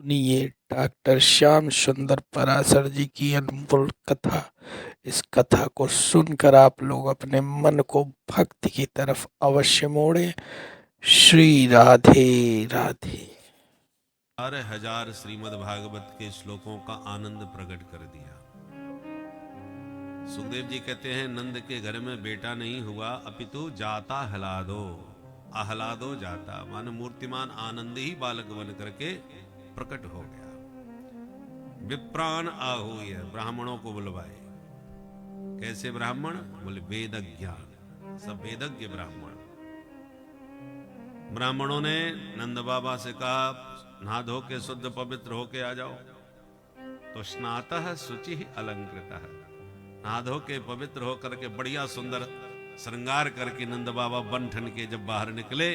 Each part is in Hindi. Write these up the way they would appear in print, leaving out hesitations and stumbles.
सुनिए डॉक्टर श्याम सुंदर पराशर जी की अनमोल कथा। इस कथा को सुनकर आप लोग अपने मन को भक्ति की तरफ अवश्य मोड़े। श्री राधे राधे। 12,000 श्रीमद् भागवत के श्लोकों का आनंद प्रकट कर दिया। सुखदेव जी कहते हैं, नंद के घर में बेटा नहीं हुआ, अपितु जाता हलादो, आह्लादो जाता, मानो मूर्तिमान आनंद ही बालक बन करके प्रकट हो गया। विप्राण आहूय, ब्राह्मणों को बुलवाए। कैसे ब्राह्मण? बोले वेद ज्ञान, सब वेदज्ञ ब्राह्मण। ब्राह्मणों ने नंद बाबा से कहा, नहा धो के शुद्ध पवित्र होके आ जाओ। तो स्नातः शुचि अलंकृतः, नहा धो के पवित्र होकर के बढ़िया सुंदर श्रृंगार करके नंद बाबा बन ठन के जब बाहर निकले,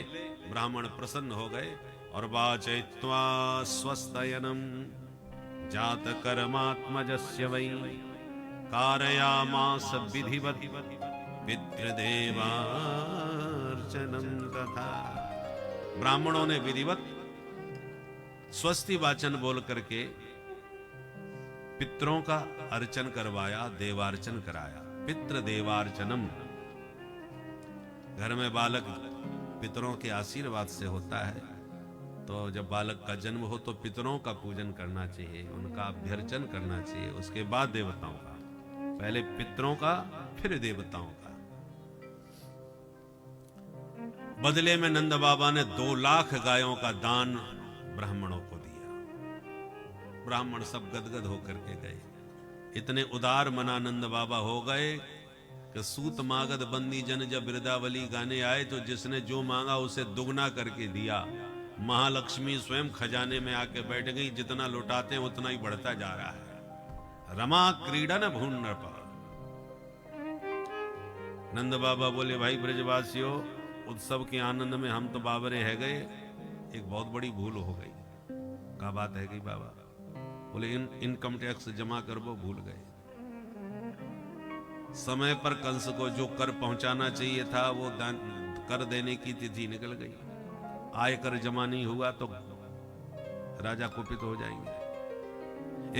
ब्राह्मण प्रसन्न हो गए। और वाचयित्वा स्वस्तयनम जात कर्मात्मजस्य वै कारयामास विधिवत पितृदेवार्चनम तथा। ब्राह्मणों ने विधिवत स्वस्ति वाचन बोल करके पितरों का अर्चन करवाया, देवार्चन कराया। पितृ देवार्चनम, घर में बालक पितरों के आशीर्वाद से होता है, तो जब बालक का जन्म हो तो पितरों का पूजन करना चाहिए, उनका अभ्यर्चन करना चाहिए, उसके बाद देवताओं का। पहले पितरों का, फिर देवताओं का। बदले में नंद बाबा ने 2 लाख गायों का दान ब्राह्मणों को दिया। ब्राह्मण सब गदगद होकर के गए। इतने उदार मना नंद बाबा हो गए कि सूत मागध बंदी जन जब वृदावली गाने आए तो जिसने जो मांगा उसे दुगना करके दिया। महालक्ष्मी स्वयं खजाने में आके बैठ गई, जितना लुटाते हैं उतना ही बढ़ता जा रहा है। रमा क्रीडन भून नृप। नंद बाबा बोले, भाई ब्रजवासियों, उत्सव के आनंद में हम तो बाबरे है गए, एक बहुत बड़ी भूल हो गई। क्या बात है कि बाबा? बोले, इनकम टैक्स जमा कर वो भूल गए। समय पर कंस को जो कर पहुंचाना चाहिए था वो कर देने की तिथि निकल गई। आयकर जमा नहीं हुआ तो राजा कुपित हो जाएंगे।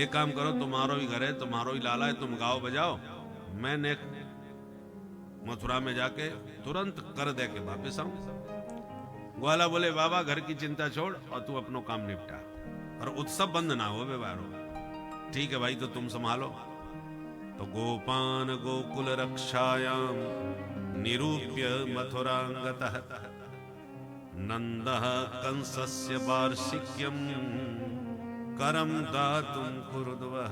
एक काम करो, तुम्हारो ही घर है, तुम्हारो ही लाला है, तुम गाओ बजाओ, मैं ने मथुरा में जाके तुरंत कर दे के वापिस आऊं। ग्वाला बोले, बाबा घर की चिंता छोड़ और तू अपनो काम निपटा, और उत्सव बंद ना हो व्यवहार हो। ठीक है भाई, तो तुम संभालो। तो गोपान गोकुल रक्षायाम निरूप्य मथुरांगतः नंदः कंसस्य वार्षिक्यम करम दातुम कुरुद्वः।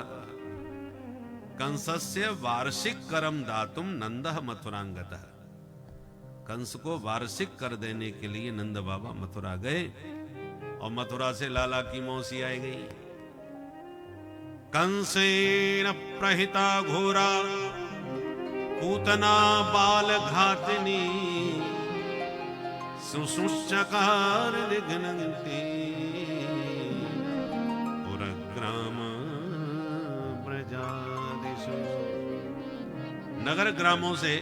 कंसस्य वार्षिक करम दातुम नंदः मथुरांगतः। कंस को वार्षिक कर देने के लिए नंद बाबा मथुरा गए, और मथुरा से लाला की मौसी आई गई। कंसेन प्रहिता घोरा पूतना बाल घातिनी सुसुश्चकार निघ्नन्ति पुरग्राम प्रजादिषु। नगर ग्रामों से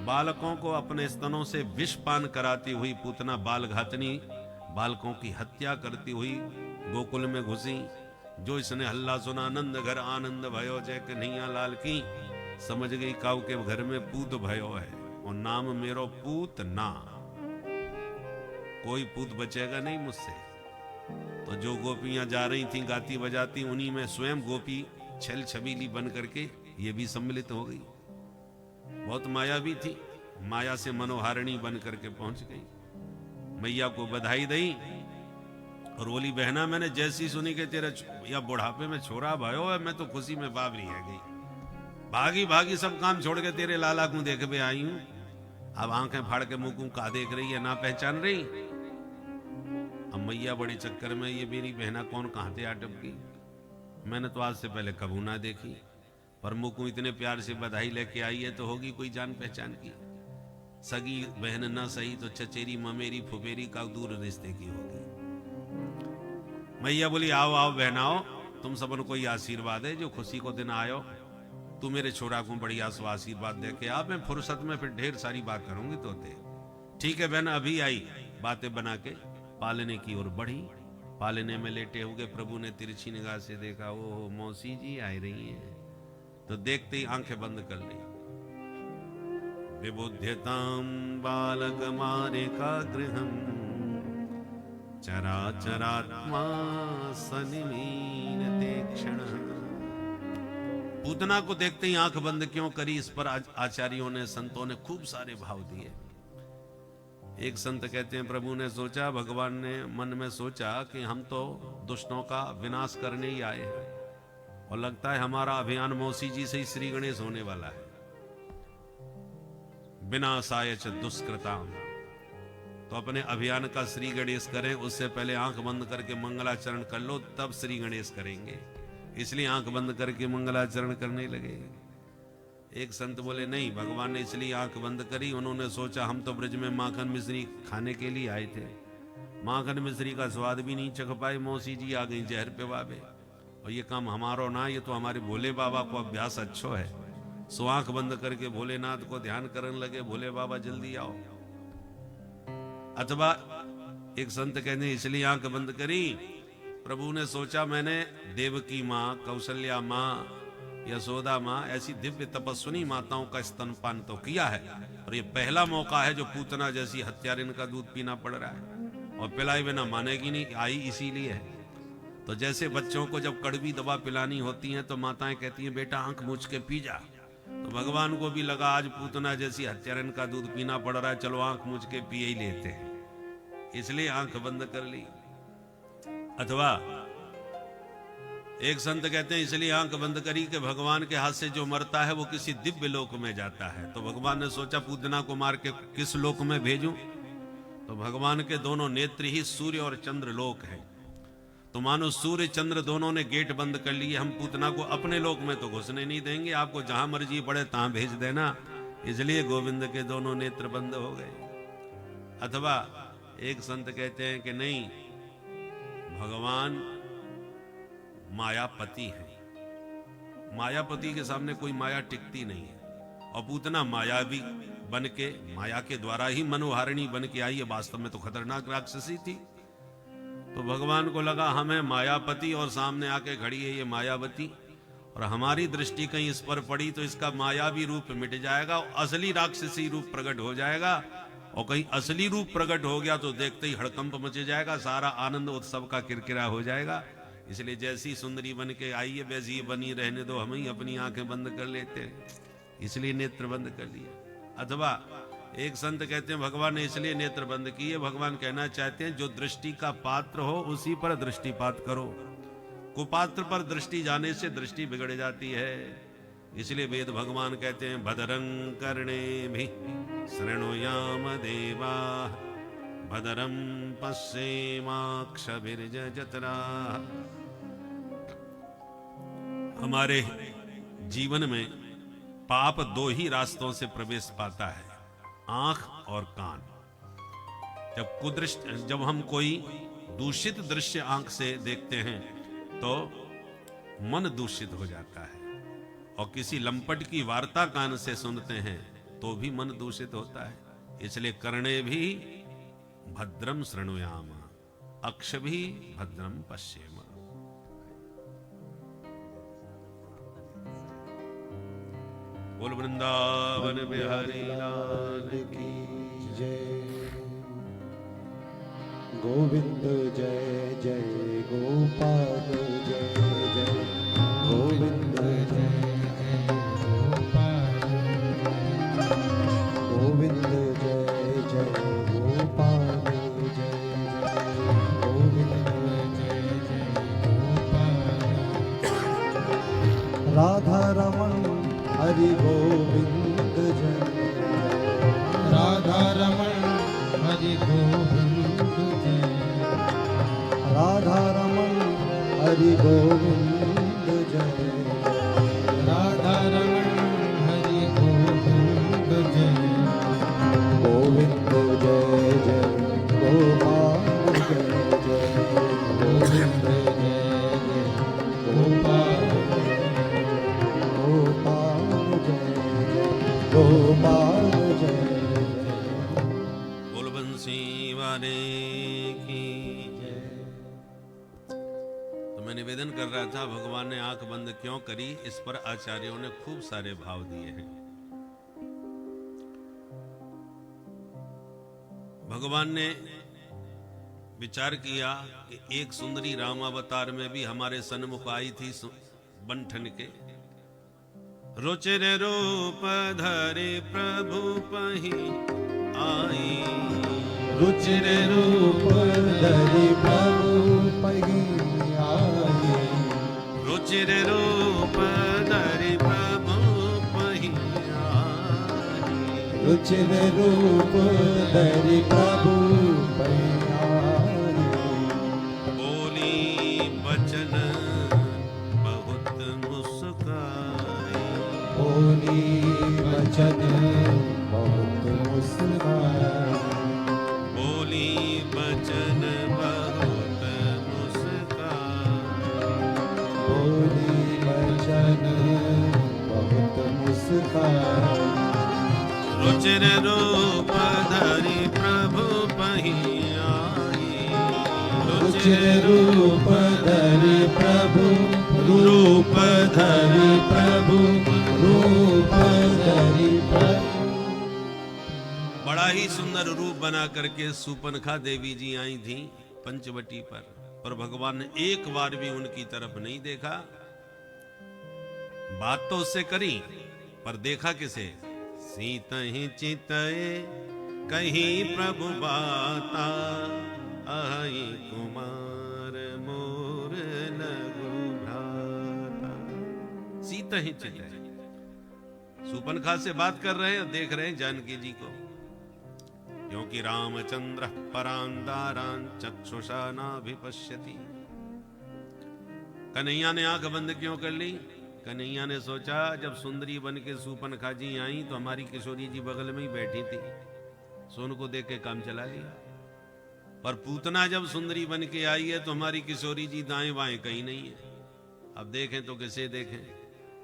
बालकों को अपने स्तनों से विष पान कराती हुई पूतना बाल घातनी बालकों की हत्या करती हुई गोकुल में घुसी। जो इसने हल्ला सुना, नंद घर आनंद भयो जय कन्हैया लाल की, समझ गई काऊ के घर में पूत भयो है, और नाम मेरो पूत ना, कोई पूत बचेगा नहीं मुझसे। तो जो गोपियां जा रही थी गाती बजाती, उन्हीं में स्वयं गोपी छल छबीली बन करके ये भी सम्मिलित हो गई। बहुत माया भी थी, माया से मनोहारिणी बन करके पहुंच गई। मैया को बधाई दी और बोली, बहना मैंने जैसी सुनी कि तेरा या बुढ़ापे में छोरा भयो है, मैं तो खुशी में बाबरी है गई। भागी भागी सब काम छोड़ के तेरे लाला को देख पे आई हूं। अब आंखें फाड़ के मुंह को का देख रही है, ना पहचान रही। अब मैया बड़ी चक्कर में, ये मेरी बहना कौन कहां से आ टपकी, मैंने तो आज से पहले कबू ना देखी, पर मुंह को इतने प्यार से बधाई लेके आई है तो होगी कोई जान पहचान की। सगी बहन ना सही तो चचेरी ममेरी फुफेरी का दूर रिश्ते की होगी। मैया बोली, आओ आओ बहनाओ, तुम सबन को ये आशीर्वाद है जो खुशी को दिन आयो। तू मेरे छोरा को बढ़िया सो आशीर्वाद दे के आप, मैं फुर्सत में फिर ढेर सारी बात करूंगी तो ते। ठीक है बहन, अभी आई। बातें बना के पालने की ओर बढ़ी। पालने में लेटे हुए प्रभु ने तिरछी निगाह से देखा, ओ मौसी जी आ रही हैं, तो देखते ही आंखें बंद कर ली। विबुध्यताम बालक मारे का गृहम चराचरात्मा सनिमीनते क्षण। पूतना को देखते ही आंख बंद क्यों करी, इस पर आचार्यों ने, संतों ने खूब सारे भाव दिए। एक संत कहते हैं, प्रभु ने सोचा, भगवान ने मन में सोचा कि हम तो दुष्टों का विनाश करने ही आए हैं, और लगता है हमारा अभियान मौसी जी से ही श्री गणेश होने वाला है। विनाशाय च दुष्कृताम, तो अपने अभियान का श्री गणेश करें, उससे पहले आंख बंद करके मंगलाचरण कर लो, तब श्री गणेश करेंगे। इसलिए आंख बंद करके मंगलाचरण करने लगे। एक संत बोले, नहीं, भगवान ने इसलिए आंख बंद करी, उन्होंने सोचा हम तो ब्रज में माखन मिश्री खाने के लिए आए थे, माखन मिश्री का स्वाद भी नहीं चख पाए, मौसी जी आ गई जहर पे बाबे, और ये काम हमारो ना, ये तो हमारे भोले बाबा को अभ्यास अच्छो है। सो आंख बंद करके भोलेनाथ को ध्यान करने लगे, भोले बाबा जल्दी आओ। अथवा एक संत कहते इसलिए आंख बंद करी, प्रभु ने सोचा मैंने देवकी माँ, कौशल्या माँ, यशोदा माँ, ऐसी दिव्य तपस्विनी माताओं का स्तनपान तो किया है, और ये पहला मौका है जो पूतना जैसी हत्यारिन का दूध पीना पड़ रहा है, और पिलाई बिना मानेगी नहीं, आई इसीलिए है। तो जैसे बच्चों को जब कड़वी दवा पिलानी होती है तो माताएं कहती हैं बेटा आंख मूछ के पी जा, तो भगवान को भी लगा आज पूतना जैसी हत्यारिन का दूध पीना पड़ रहा है, चलो आंख मूछ के पिए ही लेते हैं, इसलिए आंख बंद कर ली। अथवा एक संत कहते हैं इसलिए आंख बंद करी कि भगवान के हाथ से जो मरता है वो किसी दिव्य लोक में जाता है। तो भगवान ने सोचा पूतना को मार के किस लोक में भेजूं, तो भगवान के दोनों नेत्र ही सूर्य और चंद्र लोक है, तो मानो सूर्य चंद्र दोनों ने गेट बंद कर लिए, हम पूतना को अपने लोक में तो घुसने नहीं देंगे, आपको जहां मर्जी पड़े तहां भेज देना, इसलिए गोविंद के दोनों नेत्र बंद हो गए। अथवा एक संत कहते हैं कि नहीं, भगवान मायापति है, मायापति के सामने कोई माया टिकती नहीं है, और पूतना मायावी बन के, माया के द्वारा ही मनोहारिणी बन के आई है, वास्तव में तो खतरनाक राक्षसी थी। तो भगवान को लगा हमें मायापति और सामने आके खड़ी है ये मायावती, और हमारी दृष्टि कहीं इस पर पड़ी तो इसका मायावी रूप मिट जाएगा, असली राक्षसी रूप प्रकट हो जाएगा, और कहीं असली रूप प्रकट हो गया तो देखते ही हड़कंप मचे जाएगा, सारा आनंद उत्सव का किरकिरा हो जाएगा। इसलिए जैसी सुंदरी बन के आई है वैसी बनी रहने दो, हम ही अपनी आंखें बंद कर लेते हैं, इसलिए नेत्र बंद कर लिया। अथवा एक संत कहते हैं भगवान ने इसलिए नेत्र बंद किए, भगवान कहना चाहते हैं जो दृष्टि का पात्र हो उसी पर दृष्टिपात करो, कुपात्र पर दृष्टि जाने से दृष्टि बिगड़ जाती है। इसलिए वेद भगवान कहते हैं भद्रं कर्णेभिः शृणुयाम देवा भद्रं पश्येमाक्षभिर्यजत्राः। हमारे जीवन में पाप दो ही रास्तों से प्रवेश पाता है, आंख और कान। जब हम कोई दूषित दृश्य आंख से देखते हैं तो मन दूषित हो जाता है, और किसी लंपट की वार्ता कान से सुनते हैं तो भी मन दूषित होता है। इसलिए कर्णे भी भद्रम शृणुयाम अक्ष भी भद्रम पश्येम। बोल वृंदावन बिहारी लाल की जय। गोविंद जय जय गोपाल जय जय गोविंद जय जय गोपाल, गोविंद जय जय गोपाल जय जय गोविंद जय जय गोपाल। राधा रमण हरि गोविंद जय, राधा रमण हरि गोविंद जय, राधा रमण हरि गोविंद जय, राधा रमण हरि गोविंद जय, गोविंद जय जय गोपाल जय जय गोविंद जय जय गोपाल, गोपाल जय जय गोपाल जय जय। बोल बंसी वाले की जय। निवेदन कर रहा था भगवान ने आंख बंद क्यों करी, इस पर आचार्यों ने खूब सारे भाव दिए हैं। भगवान ने विचार किया कि एक सुंदरी रामावतार में भी हमारे सन्मुख आई थी बंठन के। रुचिर रूप धरे प्रभु पही आई, रुचिर रूप धरि प्रभु पही आई, रुचिर रूप धरे प्रभु पही आई, रुचिर रूप धरि प्रभु पही आई, बोली बचन बहुत मुस्काई, बोली वचन बहुत मुस्काई, बोली बचन बहुत मुस्काई, बोली वचन बहुत मुस्काई, रुचिर रूप धरि प्रभु पही आई, रुचिर रूप धरि प्रभु, रूप धरि प्रभु, रूप धरि प्रभु। बड़ा ही सुंदर रूप बना करके सूपनखा देवी जी आई थी पंचवटी पर भगवान ने एक बार भी उनकी तरफ नहीं देखा। बात तो उससे करी पर देखा किसे? सीतहि चितये कहीं प्रभु बाता, आई कुमार मोर लघु भ्राता। सीतहि चितये, सूपनखा से बात कर रहे हैं, देख रहे हैं जानकी जी को, क्योंकि रामचंद्र परांदारान चक्षुषा नाभिपश्यति। कन्हैया ने आंख बंद क्यों कर ली? कन्हैया ने सोचा जब सुंदरी बन के सूपनखा जी आई तो हमारी किशोरी जी बगल में ही बैठी थी, सो उनको देख के काम चला लिया। पर पूतना जब सुंदरी बन के आई है तो हमारी किशोरी जी दाएं बाएं कहीं नहीं है। अब देखें तो किसे देखें?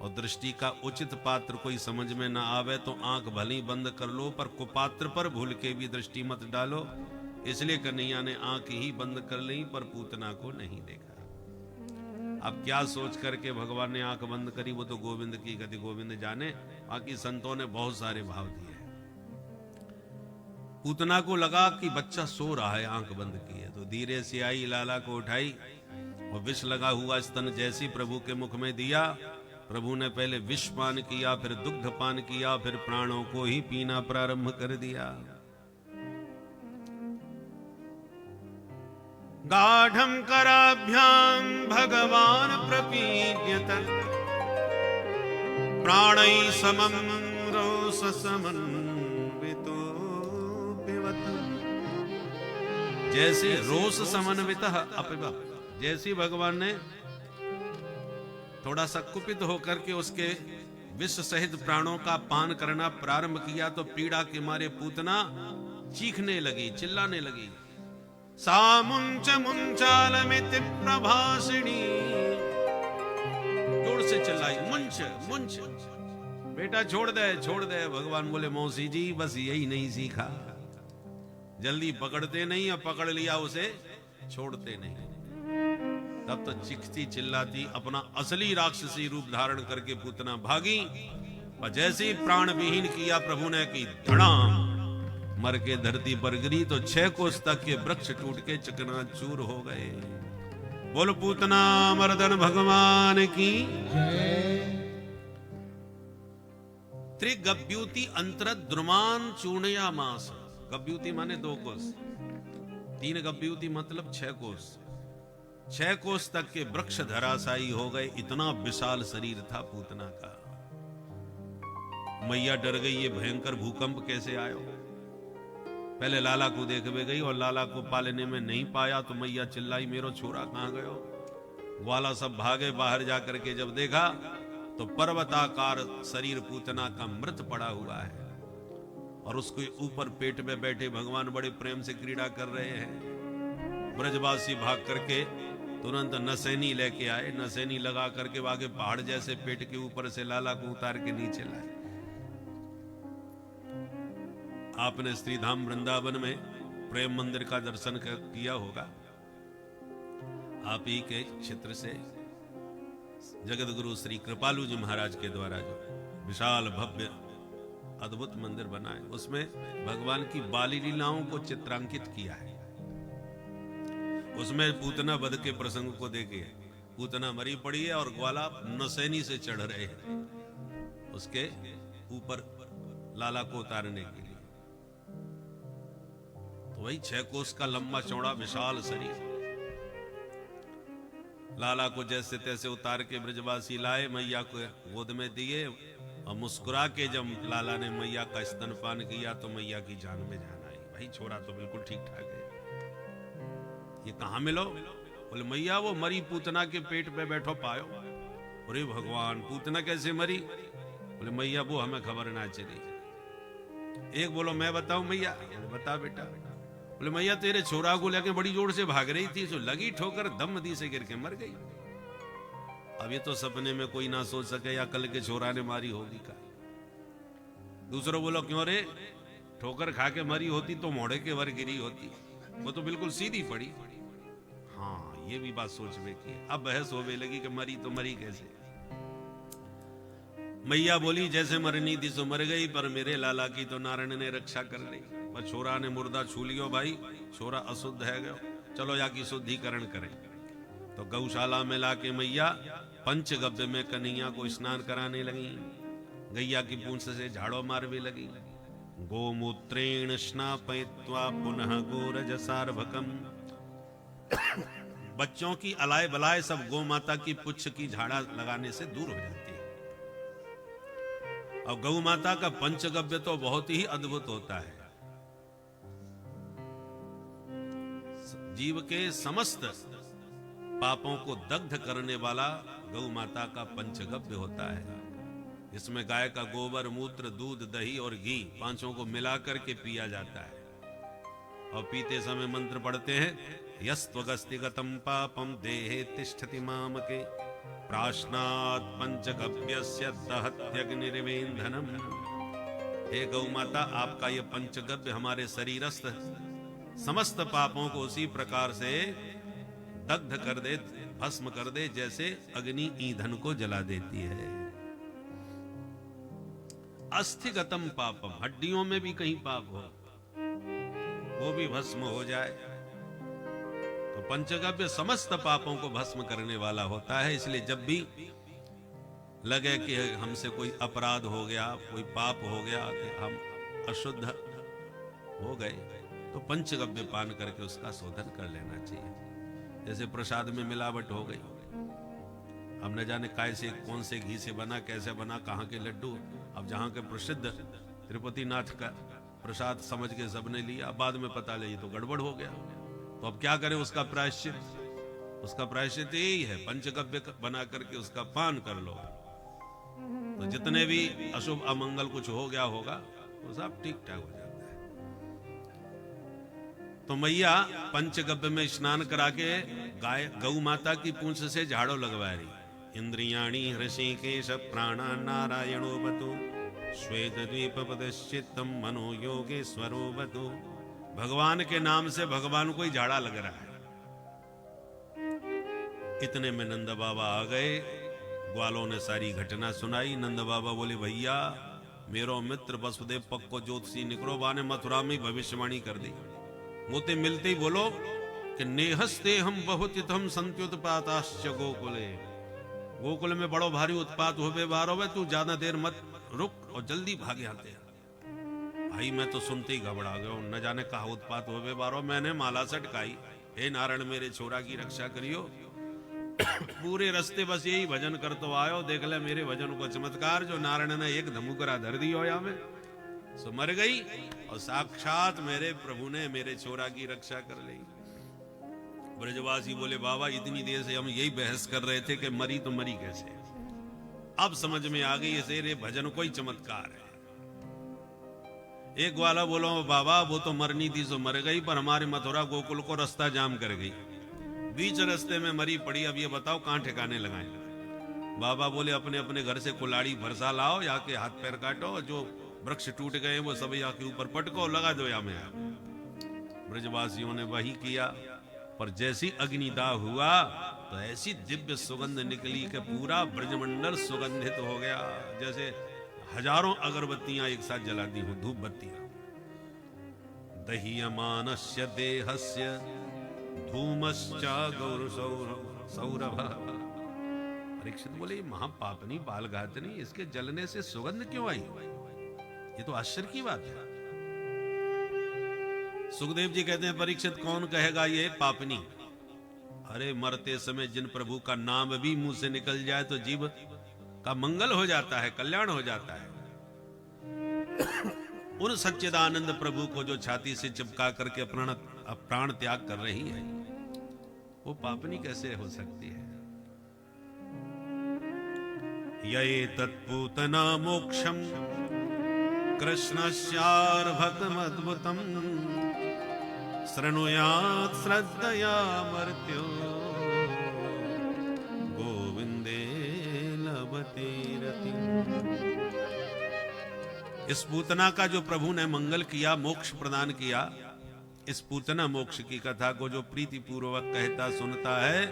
और दृष्टि का उचित पात्र कोई समझ में ना आवे तो आंख भली बंद कर लो, पर कुपात्र पर भूल के भी दृष्टि मत डालो। इसलिए कन्हैया ने आंख ही बंद कर ली पर पूतना को नहीं देखा। अब क्या सोच करके भगवान ने आंख बंद करी वो तो गोविंद की गति गोविंद जाने। बाकी संतों ने बहुत सारे भाव दिए। पूतना को लगा कि बच्चा सो रहा है, आंख बंद की है, तो धीरे से आई, लाला को उठाई और विष लगा हुआ स्तन जैसी प्रभु के मुख में दिया। प्रभु ने पहले विष पान किया, फिर दुग्ध पान किया, फिर प्राणों को ही पीना प्रारंभ कर दिया। गाढ़ं कराभ्यां भगवान प्रपीड्यत, प्राणैः समं रोष समन्वितो पिबत। जैसे रोष समन्वितः अपिबत, जैसे भगवान ने थोड़ा सा कुपित होकर के उसके विष सहित प्राणों का पान करना प्रारंभ किया तो पीड़ा के मारे पूतना चीखने लगी, चिल्लाने लगी। सा मुंच मुंचालमिति प्रभासिणी, जोर से चिल्लाई, मुंच मुंच, बेटा छोड़ दे छोड़ दे। भगवान बोले मौसी जी बस यही नहीं सीखा, जल्दी पकड़ते नहीं, और पकड़ लिया उसे छोड़ते नहीं। तब तो चिखती चिल्लाती अपना असली राक्षसी रूप धारण करके पूतना भागी, और जैसे ही प्राण विहीन किया प्रभु ने की धड़ाम, मर के धरती पर गिरी तो 6 कोस तक के वृक्ष टूट के चकनाचूर हो गए। बोल पूतना मर्दन भगवान की त्रिगभ्यूति अंतर द्रुमान चूर्णया मास। गभ्यूति माने 2 कोस, 3 गभ्यूति मतलब 6 कोस। 6 कोस तक के वृक्ष धराशायी हो गए, इतना विशाल शरीर था पूतना का। मैया डर गई, ये भयंकर भूकंप कैसे आयो। पहले लाला को देखने गई और लाला को पालने में नहीं पाया तो मैया चिल्लाई, मेरो छोरा कहां गयो। ग्वाला सब भागे, बाहर जाकर के जब देखा तो पर्वताकार शरीर पूतना का मृत पड़ा हुआ है, और उसके ऊपर पेट में बैठे भगवान बड़े प्रेम से क्रीड़ा कर रहे हैं। ब्रजवासी भाग करके तुरंत नसैनी लेके आए, नसैनी लगा करके आगे पहाड़ जैसे पेट के ऊपर से लाला को उतार के नीचे लाए। आपने श्रीधाम वृंदावन में प्रेम मंदिर का दर्शन किया होगा। आप ही के क्षेत्र से जगत गुरु श्री कृपालु जी महाराज के द्वारा जो विशाल भव्य अद्भुत मंदिर बना है, उसमें भगवान की बाली लीलाओं को चित्रांकित किया है। उसमें पूतना वध के प्रसंग को देखे, पूतना मरी पड़ी है और ग्वाला नसैनी से चढ़ रहे हैं उसके ऊपर लाला को उतारने के लिए। तो वही 6 कोस का लंबा चौड़ा विशाल शरीर, लाला को जैसे तैसे उतार के ब्रजवासी लाए, मैया को गोद में दिए और मुस्कुरा के जब लाला ने मैया का स्तनपान किया तो मैया की जान में जान आई। भाई छोरा तो बिल्कुल ठीक ठाक है, ये कहां मिलो? बोले मैया वो मरी पूतना के पेट पे बैठो पायो। अरे भगवान, पूतना कैसे मरी? बोले मैया वो हमें खबर ना चली। एक बोलो मैं बताऊं मैया? बता बेटा। बोले मैया तेरे छोरा को लेके बड़ी जोर से भाग रही थी, तो लगी ठोकर, दम नदी से गिर के मर गई। अब ये तो सपने में कोई ना सोच सके या कल के छोरा ने मारी होगी का। दूसरों बोलो क्यों रे, ठोकर खा के मरी होती तो मोड़े के वर गिरी होती, वो तो बिल्कुल सीधी पड़ी। हाँ ये भी बात सोच में की। अब बहस होने लगी कि मरी तो मरी कैसे। मैया बोली जैसे मरनी थी सो मर गई, पर मेरे लाला की तो नारायण ने रक्षा कर ली। पर छोरा ने मुर्दा छू लियो भाई, छोरा अशुद्ध है गयो, चलो या की शुद्धिकरण करें। तो गौशाला में लाके मैया पंचगव्य में कन्हैया को स्नान कराने लगी, गैया की पूंछ से झाड़ो मारने लगी। गोमूत्रेण स्नापयित्वा पुनः गोरजसार्भकम। बच्चों की अलाय बलाय सब गौ माता की पुच्छ की झाड़ा लगाने से दूर हो जाती है। और गौ माता का पंचगव्य तो बहुत ही अद्भुत होता है। जीव के समस्त पापों को दग्ध करने वाला गौ माता का पंचगव्य होता है। इसमें गाय का गोबर, मूत्र, दूध, दही और घी पांचों को मिलाकर के पिया जाता है। और पीते समय मंत्र पढ़ते हैं, यस्त्वगस्तिगतं पापम देहे तिष्ठति मामके प्राश्नात् पंचगव्यस्य दहत्यग्निर्वेन्धनम। हे गौ माता, आपका ये पंचगव्य हमारे शरीरस्थ समस्त पापों को उसी प्रकार से दग्ध कर दे, भस्म कर दे, जैसे अग्नि ईंधन को जला देती है। अस्थिगतम पापम, हड्डियों में भी कहीं पाप हो वो भी भस्म हो जाए। तो पंचगव्य समस्त पापों को भस्म करने वाला होता है। इसलिए जब भी लगे कि हमसे कोई अपराध हो गया, कोई पाप हो गया, कि हम अशुद्ध हो गए, तो पंचगव्य पान करके उसका शोधन कर लेना चाहिए। जैसे प्रसाद में मिलावट हो गई, अब न जाने काय से, कौन से घी से बना, कैसे बना, कहाँ के लड्डू। अब जहाँ के प्रसिद्ध तिरुपति नाथ का प्रसाद समझ के सबने लिया, बाद में पता लगी तो गड़बड़ हो गया। तो अब क्या करें उसका प्रायश्चित? उसका प्रायश्चित यही है, पंचगव्य बना करके उसका पान कर लो। तो जितने भी अशुभ अमंगल कुछ हो गया होगा वो सब ठीक ठाक हो जाता है। तो मैया पंचगव्य में स्नान करा के गाय गौ माता की पूंछ से झाड़ो लगवा रही। इंद्रियाणि हृषिकेश प्राणा नारायणो बतु श्वेत द्वीप पदश्चित्तम मनो योगेश्वरो बतु। भगवान के नाम से भगवान को ही झाड़ा लग रहा है। इतने में नंद बाबा आ गए, ग्वालों ने सारी घटना सुनाई। नंद बाबा बोले भैया मेरो मित्र वसुदेव पक्को ज्योतिषी निकरो बा ने मथुरा में भविष्यवाणी कर दी। मोते मिलते ही बोलो कि नेहस्ते हम बहुत हम संत्युत्पाताश्च गोकुले। गोकुल में बड़ो भारी उत्पात होवे बारो वे, तू ज्यादा देर मत रुक और जल्दी भागे आते। भाई मैं तो सुनते ही घबरा गया, न जाने कहा उत्पात होवे बारो। मैंने माला सटकाई, हे नारायण मेरे छोरा की रक्षा करियो। पूरे रास्ते बस यही भजन कर तो आयो, देख ले मेरे भजन को चमत्कार, जो नारायण ने एक धमुकरा धर दियो या में सो मर गई। और साक्षात मेरे प्रभु ने मेरे छोरा की रक्षा कर ली। ब्रजवासी बोले बाबा इतनी देर से हम यही बहस कर रहे थे कि मरी तो मरी कैसे। अब समझ में आ गई इसे रे भजन कोई चमत्कार है। एक वाला बोलो बाबा वो तो मरनी थी सो मर गई, पर हमारे मथुरा गोकुल को रास्ता जाम कर गई, बीच रास्ते में मरी पड़ी। अब ये बताओ कहां ठिकाने लगाए। बाबा बोले अपने अपने घर से कुलाड़ी भरसा लाओ, या के हाथ पैर काटो, जो वृक्ष टूट गए वो सब यहाँ के ऊपर पटको, लगा दो या में। ब्रजवासियों ने वही किया। पर जैसी अग्निदाह हुआ तो ऐसी दिव्य सुगंध निकली कि पूरा ब्रजमंडल सुगंधित हो गया, जैसे हजारों अगरबत्तियां एक साथ जला दी हो, धूप बत्तियां। दह्यमानस्य देहस्य धूमश्चा गौर सौरभ। परीक्षित बोले, महापापनी बालघातनी, इसके जलने से सुगंध क्यों आई? ये तो आश्चर्य की बात है। सुखदेव जी कहते हैं, परीक्षित कौन कहेगा ये पापनी? अरे मरते समय जिन प्रभु का नाम भी मुंह से निकल जाए तो जीव का मंगल हो जाता है, कल्याण हो जाता है। उन सच्चिदानंद प्रभु को जो छाती से चिपका करके प्राण त्याग कर रही है, वो पापनी कैसे हो सकती है? ये तत्पूतना मोक्षम कृष्णस्यार्भकमद्भुतम् शृणुयात् श्रद्धया मर्त्यो गोविंदे लभते रतिम्। इस पूतना का जो प्रभु ने मंगल किया, मोक्ष प्रदान किया, इस पूतना मोक्ष की कथा को जो प्रीति पूर्वक कहता सुनता है,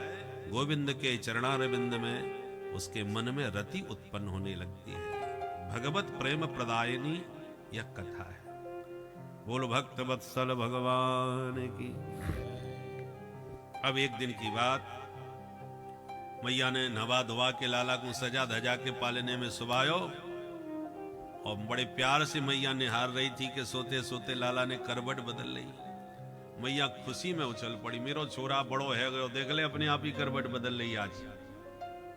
गोविंद के चरणारविंद में उसके मन में रति उत्पन्न होने लगती है। भगवत प्रेम प्रदायनी यह कथा है। बोल भक्त वत्सल भगवान की। अब एक दिन की बात, मैया ने नवा धोवा के लाला को सजा धजा के पालने में सुबायो, और बड़े प्यार से मैया निहार रही थी कि सोते सोते लाला ने करवट बदल ली। मैया खुशी में उछल पड़ी, मेरो छोरा बड़ो है गयो, देख ले अपने आप ही करवट बदल ली आज।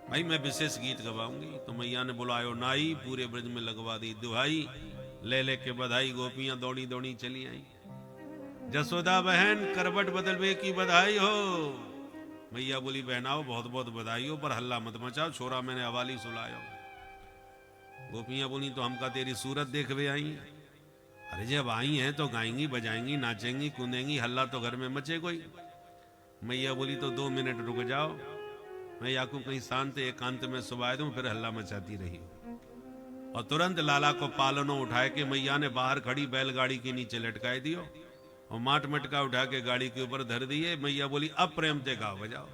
भाई मैं विशेष गीत गवाऊंगी। तो मैया ने बुलायो नाई, पूरे ब्रज में लगवा दी दुहाई, ले लेके बधाई गोपियां दौड़ी दौड़ी चली आई। जसोदा बहन करवट बदलवे की बधाई हो। मैया बोली, बहनाओ बहुत बहुत बधाई हो, पर हल्ला मत मचाओ, छोरा मैंने हवाली सुलायो। गोपियां बोली, तो हमका तेरी सूरत देखवे आई। अरे जब आई हैं तो गाएंगी बजाएंगी नाचेंगी कूदेंगी, हल्ला तो घर में मचे कोई। मैया बोली, तो 2 मिनट रुक जाओ, मैं याकू कहीं शांत एकांत में सुबह दूं, फिर हल्ला मचाती रही। और तुरंत लाला को पालनों उठाए के मैया ने बाहर खड़ी बैलगाड़ी के नीचे लटकाए दियो, और माट मटका उठा के गाड़ी के ऊपर धर दिए। मैया बोली, अब प्रेम से गाओ बजाओ।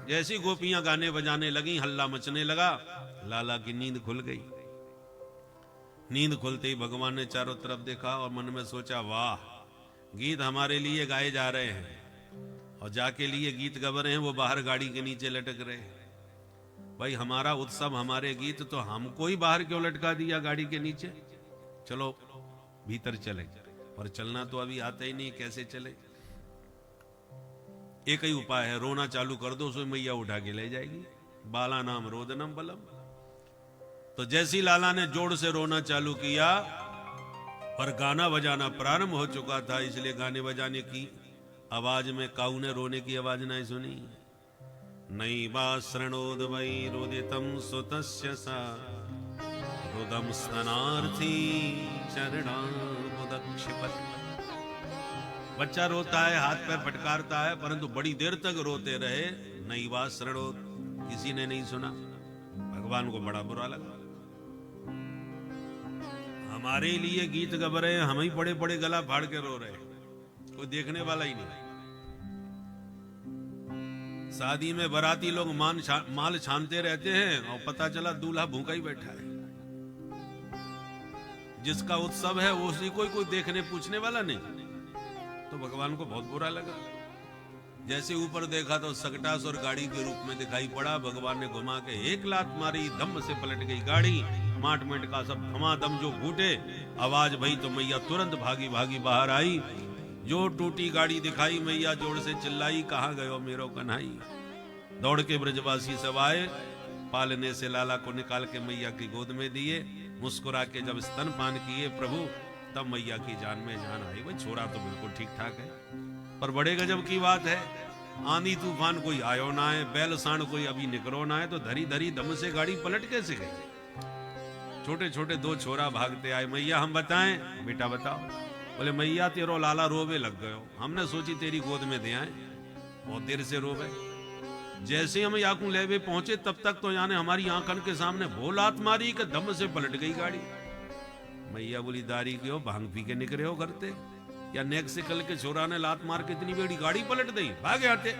जैसी गोपियां गाने बजाने लगी, हल्ला मचने लगा, लाला की नींद खुल गई। नींद खुलते ही भगवान ने चारों तरफ देखा और मन में सोचा, वाह, गीत हमारे लिए गाए जा रहे हैं, और जाके लिए गीत गा रहे हैं, वो बाहर गाड़ी के नीचे लटक रहे हैं। भाई हमारा उत्सव, हमारे गीत, तो हमको ही बाहर क्यों लटका दिया गाड़ी के नीचे? चलो भीतर चले, पर चलना तो अभी आता ही नहीं, कैसे चले? एक ही उपाय है, रोना चालू कर दो, उसमें मैया उठा के ले जाएगी। बाला नाम रोदनम बलम। तो जैसी लाला ने जोर से रोना चालू किया, पर गाना बजाना प्रारंभ हो चुका था, इसलिए गाने बजाने की आवाज में काऊ ने रोने की आवाज नहीं सुनी। नैवा शृणोद वै रोदितं सुतस्य सा रुदं स्तनार्थी चरणाबुदक्षिपत्। बच्चा रोता है, हाथ पैर फटकारता है, परंतु बड़ी देर तक रोते रहे। नैवा शृणोद, किसी ने नहीं सुना। भगवान को बड़ा बुरा लगा, हमारे लिए गीत गा रहे हैं, हम ही बड़े बड़े गला फाड़ के रो रहे हैं, कोई देखने वाला ही नहीं। शादी में बाराती लोग माल छानते रहते हैं, और पता चला दूल्हा भूखा ही बैठा है। जिसका उत्सव है वो उसी कोई देखने पूछने वाला नहीं। तो भगवान को बहुत बुरा लगा। जैसे ऊपर देखा तो सकटासुर गाड़ी के रूप में दिखाई पड़ा। भगवान ने घुमा के एक लात मारी, धम से पलट गई गाड़ी, माट मेट का सब धमाधम जो फूटे, आवाज भई तो मैया तुरंत भागी भागी बाहर आई। जो टूटी गाड़ी दिखाई, मैया जोर से चिल्लाई, कहाँ गयो मेरो कन्हाई। दौड़ के ब्रजवासी सब आए, पालने से लाला को निकाल के मैया की गोद में दिए। मुस्कुरा के जब स्तनपान किए प्रभु, तब मैया की जान में जान आई। वही छोरा तो बिल्कुल ठीक ठाक है, पर बड़े गजब की बात है, आंधी तूफान कोई आयो ना है, बैल सांड कोई अभी निकरो ना है, तो धरी धरी दम से गाड़ी पलट कैसे गई? छोटे छोटे 2 छोरा भागते आए, मैया हम बताएं? बेटा बताओ। बोले मैया तेरो लाला रोवे लग गयो, हमने सोची तेरी गोद में दे आए, बहुत देर से रोवे। जैसे हम याकू लेवे पहुंचे, तब तक तो यानी हमारी आंखन के सामने भोलात मारी कि दम से पलट गई गाड़ी। मैया बोली, दारी क्यों भांग पी के निकले हो करते? या नेक से कल के छोरा ने लात मार के इतनी बड़ी गाड़ी पलट दी, भागे आते।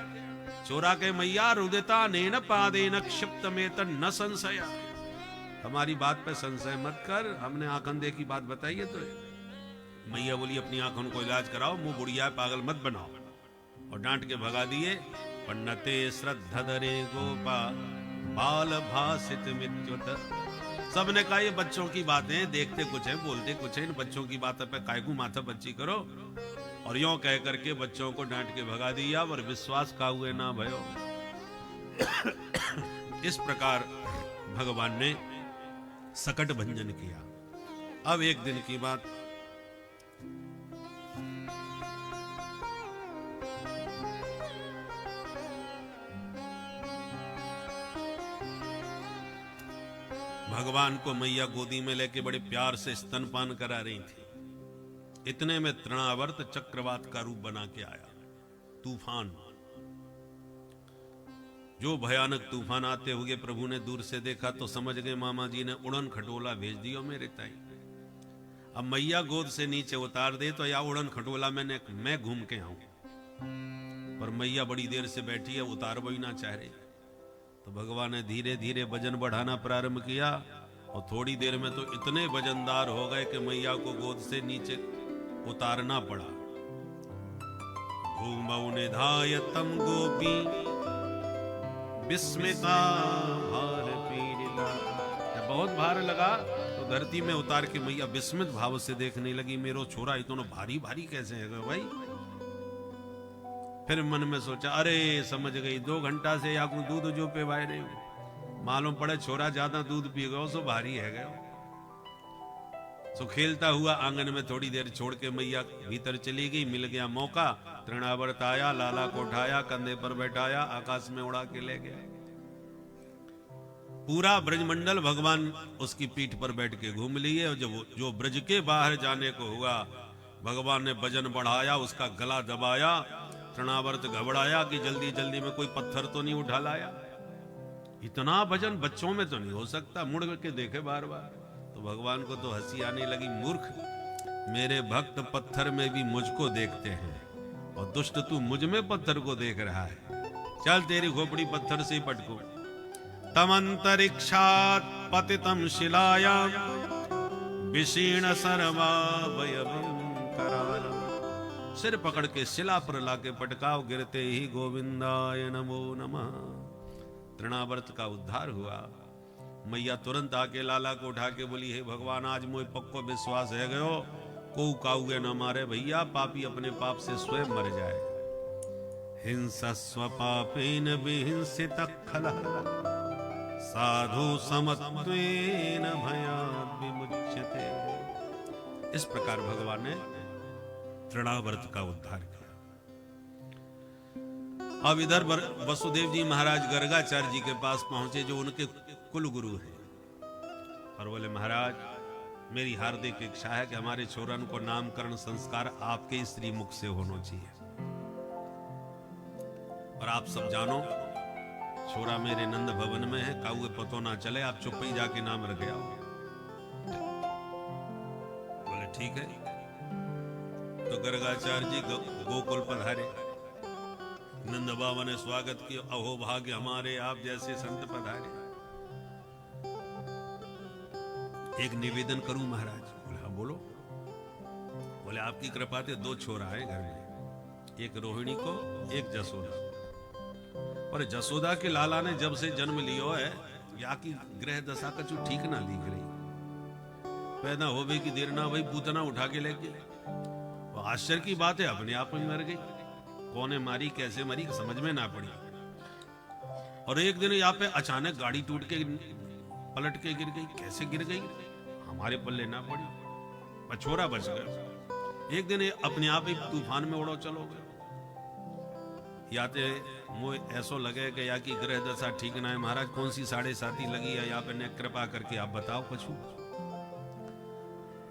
छोरा के मैया रुदिता नेन पादेन क्षिप्त में न संशया, हमारी बात पे संशय मत कर, हमने आंख अंधे की बात बताई है तो। मैया बोली अपनी आंखों को इलाज कराओ, मुंह बुढ़िया पागल मत बनाओ, और डांट के भगा दिए। पन्नते श्रद्धा दरे गोपा बाल भासित मित्युत, सबने कहा ये बच्चों की बातें, देखते कुछ है बोलते कुछ है, इन बच्चों की बातों पे कायगू माथा बच्ची करो। और यों कह करके बच्चों को डांट के भगा दिया, और विश्वास का हुए ना भयो। इस प्रकार भगवान ने सकट भंजन किया। अब एक दिन की बात, भगवान को मैया गोदी में लेके बड़े प्यार से स्तनपान करा रही थी। इतने में तृणावर्त चक्रवात का रूप बना के आया, तूफान। जो भयानक तूफान आते हुए प्रभु ने दूर से देखा तो समझ गए मामा जी ने उड़न खटोला भेज दियो मेरे ताई। अब मैया गोद से नीचे उतार दे तो या उड़न खटोला मैं घूम के आऊं, पर मैया बड़ी देर से बैठी है, उतार वो ही ना चाह रही। तो भगवान ने धीरे धीरे वजन बढ़ाना प्रारंभ किया, और थोड़ी देर में तो इतने वजनदार हो गए कि मैया को गोद से नीचे उतारना पड़ा। भूमौ निधाय तम गोपी विस्मिता भार पीड़िता, जब बहुत भार लगा तो धरती में उतार के मैया विस्मित भाव से देखने लगी, मेरो छोरा इतना भारी भारी कैसे है भाई। फिर मन में सोचा, अरे समझ गई, 2 घंटा से या कोई दूध जो पे भाई रही, मालूम पड़े छोरा ज्यादा दूध पी गयो सो भारी है गयो। सो खेलता हुआ आंगन में थोड़ी देर छोड़ के मैया भीतर चली गई। मिल गया मौका, तृणावर्त आया, लाला को उठाया, कंधे पर बैठाया, आकाश में उड़ा के ले गया। पूरा ब्रजमंडल भगवान उसकी पीठ पर बैठ के घूम लिए। और जो ब्रज के बाहर जाने को हुआ, भगवान ने वजन बढ़ाया, उसका गला दबाया। तृणावर्त घबराया कि जल्दी जल्दी में कोई पत्थर तो नहीं उठा लाया, इतना वजन बच्चों में तो नहीं हो सकता। मुड़ के देखे बार बार तो भगवान को तो हंसी आने लगी, मूर्ख, मेरे भक्त पत्थर में भी मुझको देखते हैं, और दुष्ट तू मुझ में पत्थर को देख रहा है। चल तेरी खोपड़ी पत्थर से ही पटको। तमंतरिक्षात पतितम शिलायाम विशीर्ण सर्वावयवम करालम, सिर पकड़ के शिला पर लाके पटकाव, गिरते ही गोविंदाय नमो नमः। तृणावर्त का उद्धार हुआ। मैया तुरंत आके लाला को उठा के बोली, हे भगवान, आज मोए पक्को विश्वास है गयो, को काउगे न मारे भैया, पापी अपने पाप से स्वयं मर जाए। हिंसस्व पापेन विहिंसित खलः साधु समत्वेन भयात् विमुच्यते। इस प्रकार भगवान ने तृणावर्त का उद्धार किया। अब इधर वसुदेव जी महाराज गर्गाचार्य जी के पास पहुंचे, जो उनके कुल गुरु हैं, और बोले, महाराज, मेरी हार्दिक इच्छा है कि हमारे छोरन को नामकरण संस्कार आपके स्त्री मुख से होना चाहिए। और आप सब जानो, छोरा मेरे नंद भवन में है, काउए पतो ना चले, आप चुप ही जाके नाम रख आओ। बोले ठीक है। तो गर्गाचार्य जी गोकुल पधारे, नंद बाबा ने स्वागत किया, अहो भाग्य हमारे, आप जैसे संत पधारे। एक निवेदन करूं महाराज? बोले हाँ बोलो। बोले आपकी कृपा से 2 छोरा है घर में, एक रोहिणी को, एक जसोदा। और जसोदा के लाला ने जब से जन्म लियो है, या की ग्रह दशा का जो ठीक ना दिख रही, पैदा होवे की देर ना वही पूतना उठा के लेके। आश्चर्य की बात है, अपने आप में मर गई। कौन मारी, कैसे मरी, समझ में ना पड़ी। और एक दिन यहाँ पे अचानक गाड़ी टूट के पलट के गिर गई। कैसे गिर गई हमारे पल्ले ना पड़ी, पर छोरा बच गया। एक दिन अपने आप ही तूफान में उड़ो चलो गए। या ते मुझे ऐसो लगे कि या की ग्रह दशा ठीक ना है महाराज, कौन सी 7.5 लगी है, यहाँ पे ने कृपा करके आप बताओ कछु।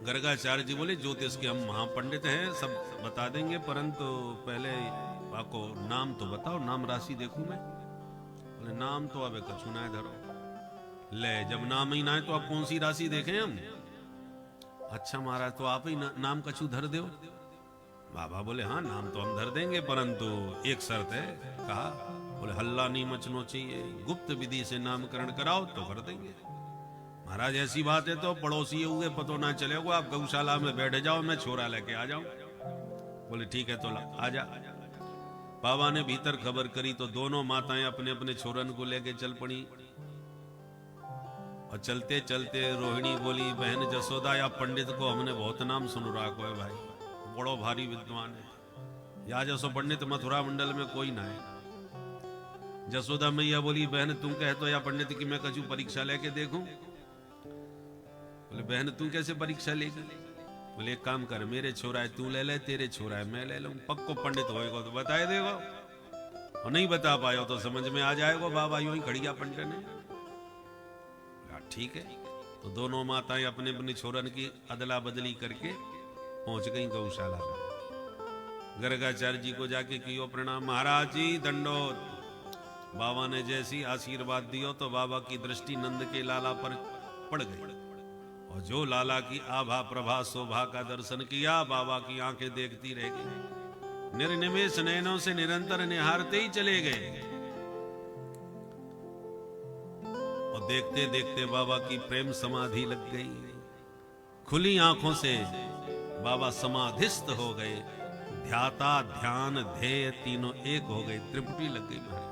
गर्गाचार्य जी बोले, ज्योतिष के हम महापंडित हैं, सब बता देंगे, परंतु पहले आपको नाम तो बताओ, नाम राशि देखूं मैं। बोले नाम तो अब कछु ना है धरो। ले, जब नाम ही ना है तो आप कौन सी राशि देखें हम? अच्छा महाराज, तो आप ही नाम कछु धर दो। बाबा बोले हाँ नाम तो हम धर देंगे, परंतु एक शर्त है। कहा, बोले हल्ला नहीं मचना चाहिए, गुप्त विधि से नामकरण कराओ तो कर देंगे। महाराज ऐसी बात है तो पड़ोसी हुए पतो ना चलेगा, आप गौशाला में बैठ जाओ, मैं छोरा लेके आ जाऊं। बोले ठीक है तो आ जा। बाबा ने भीतर खबर करी तो दोनों माताएं अपने अपने छोरन को लेके चल पड़ी। और चलते चलते रोहिणी बोली, बहन जसोदा, या पंडित को हमने बहुत नाम सुन रखा है भाई, बड़ो भारी विद्वान है, या जसो पंडित मथुरा मंडल में कोई ना है। जसोदा मैया बोली, बहन तुम कह तो या पंडित की मैं कछु परीक्षा लेके देखूं। बोले बहन तू कैसे परीक्षा लेगी। बोले एक काम कर, मेरे छोरा है तू ले ले, तेरे छोरा है मैं ले लूं, पक्को पंडित होएगा तो बताए देगा, और नहीं बता पाया तो समझ में आ जाएगा। बाबा यूं ही खड़िया पंडित ने। ठीक है, तो दोनों माताएं अपने अपने छोरन की अदला बदली करके पहुंच गई गौशाला में। गर्गाचार्य जी को जाके कियो प्रणाम, महाराज जी दंडोत। बाबा ने जैसी आशीर्वाद दियो तो बाबा की दृष्टि नंद के लाला पर पड़ गई, और जो लाला की आभा प्रभा शोभा का दर्शन किया, बाबा की आंखें देखती रह गई, निर्निमेष नयनों से निरंतर निहारते ही चले गए। और देखते देखते बाबा की प्रेम समाधि लग गई, खुली आंखों से बाबा समाधिस्थ हो गए, ध्याता ध्यान ध्येय तीनों एक हो गए, त्रिपुटी लग गई महाराज।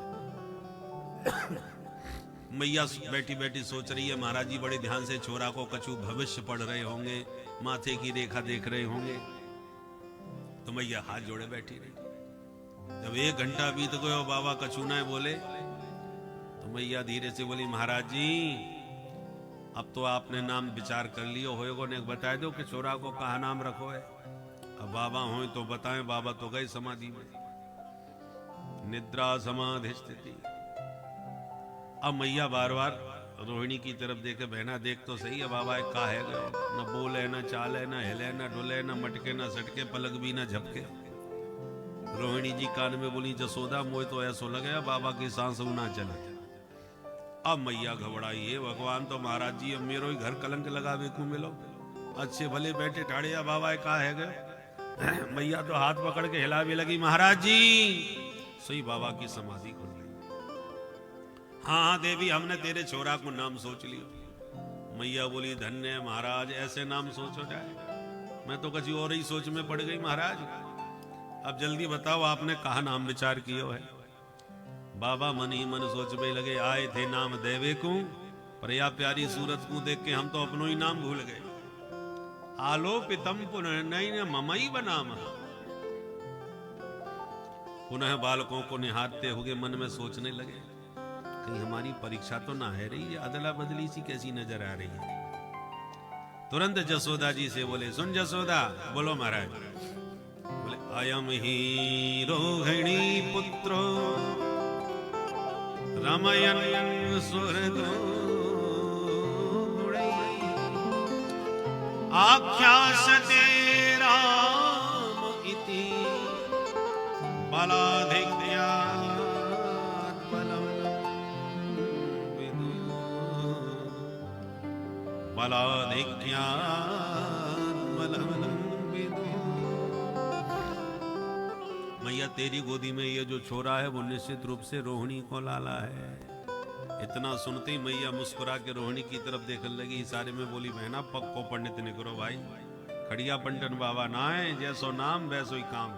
मैया बैठी बैठी सोच रही है, महाराज जी बड़े ध्यान से छोरा को कछु भविष्य पढ़ रहे होंगे, माथे की रेखा देख रहे होंगे। तो मैया हाथ जोड़े बैठी रही। जब 1 घंटा बीत गया बाबा कछु ना बोले, तो मैया धीरे से बोली, महाराज जी अब तो आपने नाम विचार कर लियो होएगो, ने बता दो कि छोरा को कहा नाम रखो है। अब बाबा हो तो बताएं, बाबा तो गए समाधि में, निद्रा समाधि स्थिति। अब मैया बार बार रोहिणी की तरफ देखे, बहना देख तो सही है बाबा का है गए, न बोले न चाले न हिले न डुले न मटके न सटके, पलक भी न झपके। रोहिणी जी कान में बोली, जसोदा मोए तो ऐसा लगे बाबा की सांस ना चले। अब मैया घबराई, है भगवान तो महाराज जी अब मेरो ही घर कलंक लगावे को मिलो, अच्छे भले बैठे ठाड़े या बाबा का है गए। मैया तो हाथ पकड़ के हिला भी लगी, महाराज जी सही बाबा की समाधि खुल गई। हाँ देवी हमने तेरे छोरा को नाम सोच लिया। मैया बोली, धन्य महाराज, ऐसे नाम सोचो जाए, मैं तो किसी और ही सोच में पड़ गई महाराज। अब जल्दी बताओ आपने कहा नाम विचार किया है। बाबा मन ही मन सोच में लगे, आए थे नाम देवे को, पर या प्यारी सूरत को देख के हम तो अपनो ही नाम भूल गए। आलोपितम पुनः नयन ममई बनाम। पुनः बालकों को निहारते हुए मन में सोचने लगे, कहीं हमारी परीक्षा तो ना है रही, अदला बदली सी कैसी नजर आ रही है। तुरंत जसोदा जी से बोले, सुन जसोदा। बोलो महाराज। बोले, अयम ही रोहिणी पुत्रो रमयन सुहृदो आख्यासते राम इति बलाधिक्यात् बलं विदु बलाधिक्यात् बलं विदु। मैया तेरी गोदी में ये जो छोरा है वो निश्चित रूप से रोहिणी को लाला है। इतना सुनते ही मैया मुस्कुरा के रोहिणी की तरफ देखने लगी, इशारे में बोली, बहना पक्को पंडित ने करो भाई, खड़िया पंटन बाबा ना है, जैसो नाम वैसो ही काम।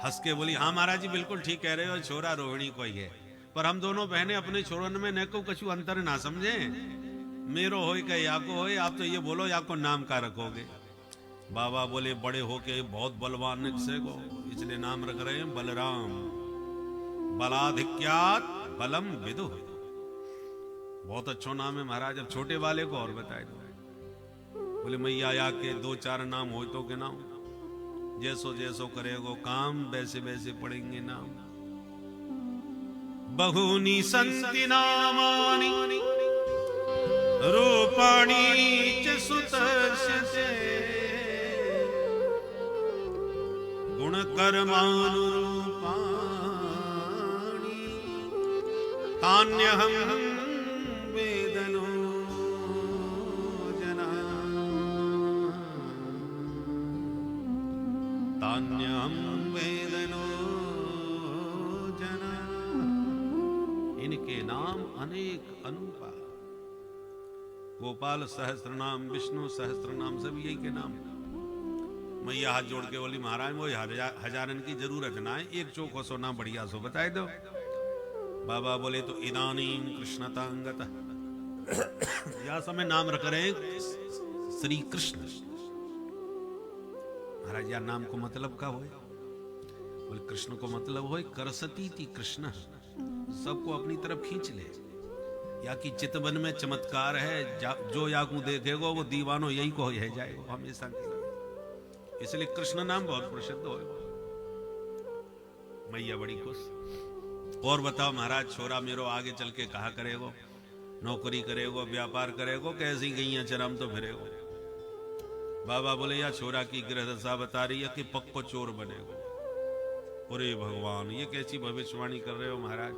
हंस के बोली, हाँ महाराज जी बिल्कुल ठीक कह रहे हो, छोरा रोहिणी को ही है, पर हम दोनों बहनें अपने छोरन में न को कछु अंतर ना समझे, मेरो हो के या को हो, आप तो ये बोलो या को नाम का रखोगे। बाबा बोले, बड़े होके बहुत बलवान से को, इसलिए नाम रख रहे हैं बलराम। बलाधिक्यात् बलम विदु, बहुत अच्छा नाम है महाराज। अब छोटे वाले को और बताए दो। बोले, मैया या के 2-4 नाम हो तो के नाम, जैसो जैसो करेगो काम वैसे वैसे पढ़ेंगे नाम। बहुनी संति नामानि रूपाणि च सुतस्य गुण कर्मानुरूपाणि तान्यहं वेदनो जना। के नाम अनेक अनूपा। गोपाल सहस्त्र नाम, विष्णु सहस्त्र नाम, सब यही के नाम। मैया हाथ जोड़ के बोली महाराज वो हजारन की जरूरत ना है, एक चौको सो नाम बढ़िया सो बताए दो। बाबा बोले तो इदानीम कृष्णतांगत, या समय नाम रख रहे श्री कृष्ण। महाराज या नाम को मतलब का होए? बोले कृष्ण को मतलब होए करसती थी कृष्ण, सबको अपनी तरफ खींच ले। या कि चितवन में चमत्कार है, जो याकू देखेगा वो दीवानो यही को है जाएगा हमेशा के लिए। इसलिए कृष्ण नाम बहुत प्रसिद्ध हो। मैया बड़ी खुश। और बताओ महाराज छोरा मेरो आगे चल के कहा करेगो, नौकरी करेगो, व्यापार करेगो, कैसी गई चरम तो फिरेगो। बाबा बोले या छोरा की गृहदशा बता रही है कि पक्को चोर बनेगो। अरे भगवान ये कैसी भविष्यवाणी कर रहे हो महाराज,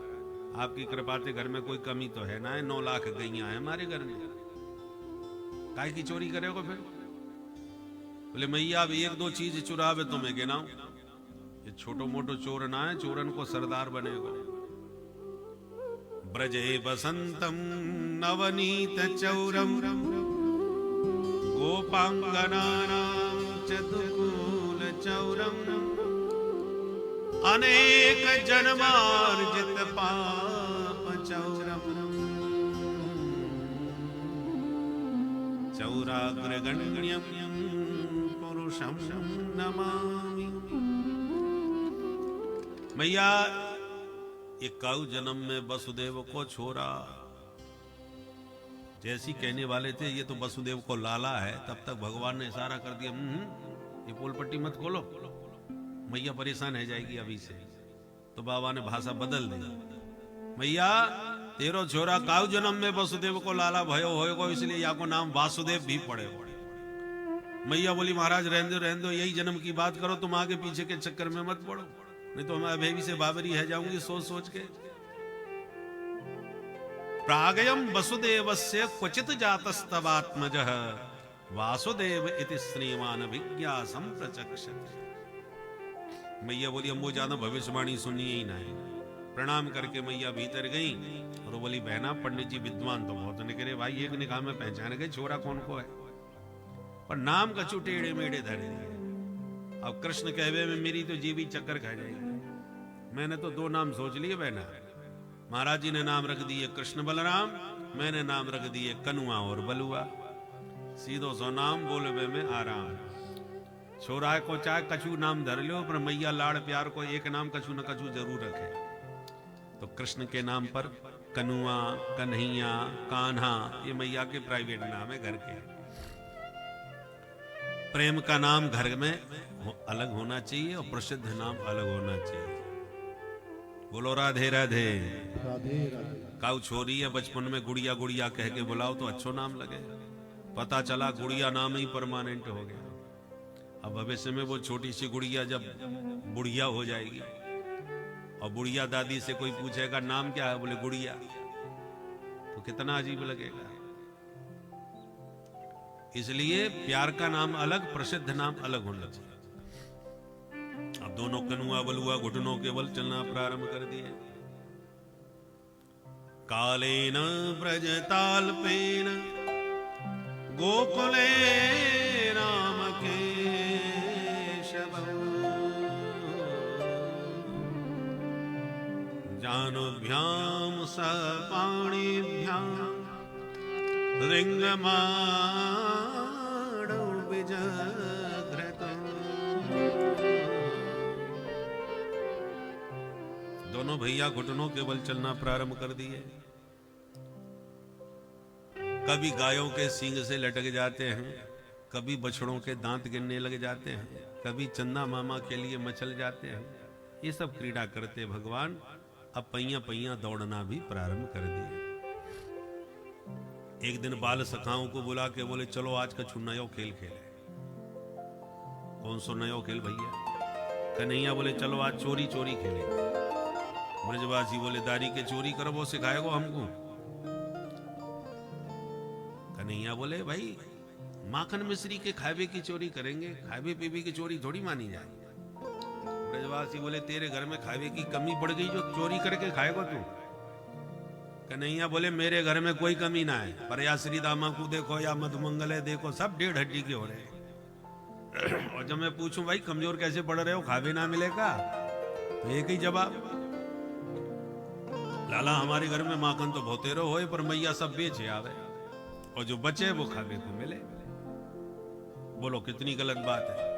आपकी कृपा से घर में कोई कमी तो है ना है, 9 लाख गैया है हमारे घर में, काय की चोरी करेगो फिर? बोले मैया अब 1-2 चीज चुरावे तो मैं गिनाऊं, ये छोटो मोटो चोर ना है, चोरन को सरदार बनेगो। ब्रजे बसंतम नवनीत चौरम गोपांगनानां चतुकूल चौरम अनेक जन्मार्जित पाप चौरम चौराग्रगण्यं पुरुषं नमामि। मैया ये काऊ जन्म में वसुदेव को छोरा, जैसी कहने वाले थे ये तो वसुदेव को लाला है, तब तक भगवान ने इशारा कर दिया ये पोल पट्टी मत खोलो, मैया परेशान है जाएगी अभी से। तो बाबा ने भाषा बदल दी, मैया तेरो छोरा काऊ जन्म में वसुदेव को लाला भयो होएगो, इसलिए या को नाम वासुदेव भी पड़े। मैया बोली महाराज रहने दो यही जन्म की बात करो, तुम आगे पीछे के चक्कर में मत पड़ो, नहीं तो मैं अभी से बाबरी है जाऊंगी सोच सोच के। प्रागयम वसुदेवस्य क्वचित जातस्तवात्मजः वासुदेव इति श्रीमान विज्ञासम प्रचक्षते। मैया बोली हम वो ज्यादा भविष्यवाणी सुनिए ही ना है। प्रणाम करके मैया भीतर गई और बोली बहना पंडित जी विद्वान तो बहुत निकले भाई, एक निगाह में पहचान गए छोरा कौन को है, पर नाम कछु टेढ़े मेढ़े धरे दिए। अब कृष्ण कहवे में मेरी तो जीवी चक्कर खा जाएगी। मैंने तो 2 नाम सोच लिए बहना, महाराज जी ने नाम रख दिए कृष्ण बलराम, मैंने नाम रख दिए कनुआ और बलुआ। सीधो सो नाम बोलबे में आराम। छोरा को चाहे कछु नाम धर लो, पर मैया लाड़ प्यार को एक नाम कछु न कछु जरूर रखे। तो कृष्ण के नाम पर कनुआ, कन्हैया, कान्हा ये मैया के प्राइवेट नाम है घर के। प्रेम का नाम घर में अलग होना चाहिए और प्रसिद्ध नाम अलग होना चाहिए। बोलो राधे राधे। राधे राधे। काऊ छोरी है बचपन में गुड़िया गुड़िया कह के बुलाओ तो अच्छो नाम लगे, पता चला गुड़िया नाम ही परमानेंट हो गया। अब भविष्य में वो छोटी सी गुड़िया जब बुढ़िया हो जाएगी और बुढ़िया दादी से कोई पूछेगा नाम क्या है, बोले गुड़िया, तो कितना अजीब लगेगा। इसलिए प्यार का नाम अलग, प्रसिद्ध नाम अलग होना चाहिए। अब दोनों कनुआ बलुआ घुटनों के बल चलना प्रारंभ कर दिए। कालेन ब्रजताल्पेन गोकुले राम केशवम् जानुभ्याम सपाणिभ्याम रिंगमाणो विजघ्रतम्। दोनों भैया घुटनों के बल चलना प्रारंभ कर दिए। कभी गायों के सींग से लटक जाते हैं, कभी बछड़ों के दांत गिरने लग जाते हैं, कभी चंदा मामा के लिए मचल जाते हैं। ये सब क्रीड़ा करते भगवान अब पैया पैया दौड़ना भी प्रारंभ कर दिए। एक दिन बाल सखाओं को बुला के बोले चलो आज का नयो खेल खेले। कौन सो नयो खेल भैया? कन्हैया बोले चलो आज चोरी चोरी खेले। ब्रजवासी बोले दारी के चोरी करो, वो सिखाएगो हमको। कन्हैया बोले भाई माखन मिश्री के खावे की चोरी करेंगे, खावे पीवे की चोरी थोड़ी मानी जाए। ब्रजवासी बोले तेरे घर में खावे की कमी पड़ गई जो चोरी करके खाएगा तू? कन्हैया बोले मेरे घर में कोई कमी ना है, पर या श्री दामा को देखो या मधुमंगल है देखो, सब 1.5 हड्डी के हो रहे हैं। और जब मैं पूछूं भाई कमजोर कैसे पड़ रहे हो, खावे ना मिलेगा, तो एक ही जवाब, लाला हमारे घर में माखन तो बहुतेरो होए पर मैया सब बेचे आवे, और जो बचे वो खावे को मिले। बोलो कितनी गलत बात है।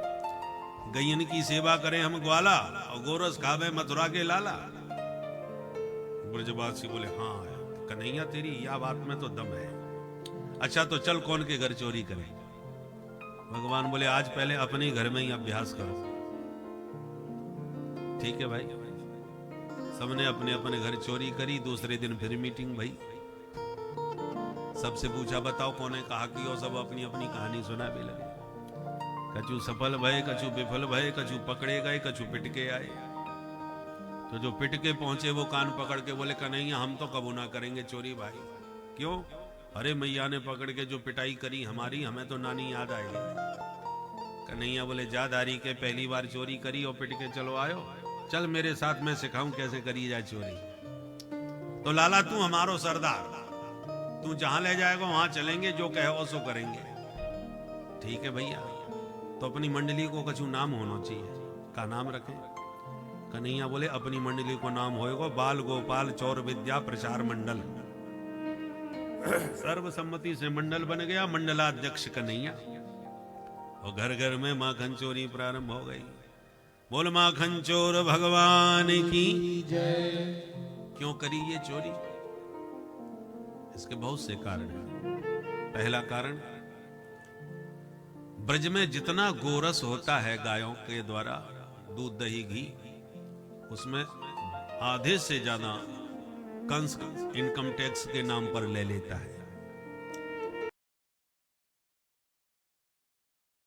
गैयन की सेवा करें हम ग्वाला, और गोरस खावे मथुरा के लाला। ब्रजवासी बोले हाँ कन्हैया तेरी या बात में तो दम है। अच्छा तो चल कौन के घर चोरी करें। भगवान बोले आज पहले अपने घर में ही अभ्यास करो। ठीक है भाई, सबने अपने अपने घर चोरी करी। दूसरे दिन फिर मीटिंग भाई, सबसे पूछा बताओ कौन है कहा कि, और सब अपनी अपनी कहानी सुना भी लगे। कछु सफल भय, कछु विफल भय, कछु पकड़े गए, कछु पिटके आए। तो जो पिटके पहुंचे वो कान पकड़ के बोले कन्हैया हम तो कबू ना करेंगे चोरी भाई। क्यों? अरे मैया ने पकड़ के जो पिटाई करी हमारी, हमें तो नानी याद आई। कन्हैया बोले जादारी के पहली बार चोरी करी और पिट के चलो आयो, चल मेरे साथ मैं सिखाऊं कैसे करी जाए चोरी। तो लाला तू हमारो सरदार, तू जहां ले जाएगा वहां चलेंगे, जो कहे सो करेंगे। ठीक है भैया, तो अपनी मंडली को कछु नाम होना चाहिए, का नाम रखें? कन्हैया बोले अपनी मंडली को नाम होएगा बाल गोपाल चौर विद्या प्रचार मंडल। सर्वसम्मति से मंडल बन गया, मंडलाध्यक्ष कन्हैया। और घर घर में माखन चोरी प्रारंभ हो गई। बोल माखन चोर भगवान की जय। क्यों करी ये चोरी? इसके बहुत से कारण हैं। पहला कारण, ब्रज में जितना गोरस होता है गायों के द्वारा, दूध दही घी, उसमें आधे से ज्यादा कंस इनकम टैक्स के नाम पर ले लेता है।